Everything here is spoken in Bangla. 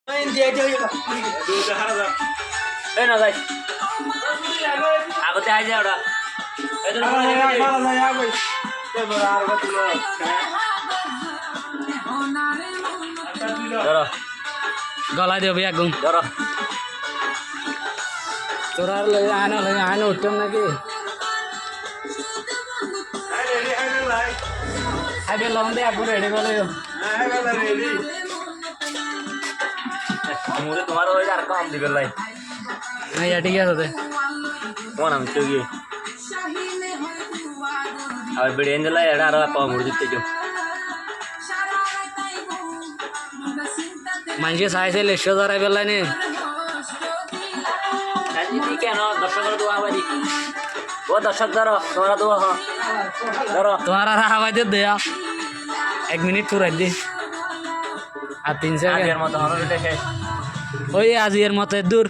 এই না যাই আগতে আই যায় ওটা ধরো গলায় দেবে আগুন ধরো তোরা আয়না উঠতাম নাকি খাইবে লবণ দিয়ে একবার রেডি করে মুড়ে তোমার হয়ে আর কম দিবে লাই না ঠিক আছে কোন আমি তো গিয়ে আর বিড়িয়ে দিলাই এটা আর পাওয়া মুড়ে দিতে যাও মানুষকে চাইছে লেশো ধরাই পেলাই নে কেন দর্শক দোয়া বাড়ি ও দর্শক ধরো তোমরা দোয়া ধরো তোমার আর হাওয়াইতে দেয়া 1 মিনিট পুরাই দি আর 3 সেকেন্ড আগের মতো হবে এটা শেষ ওই আজিয়ের মতো দূর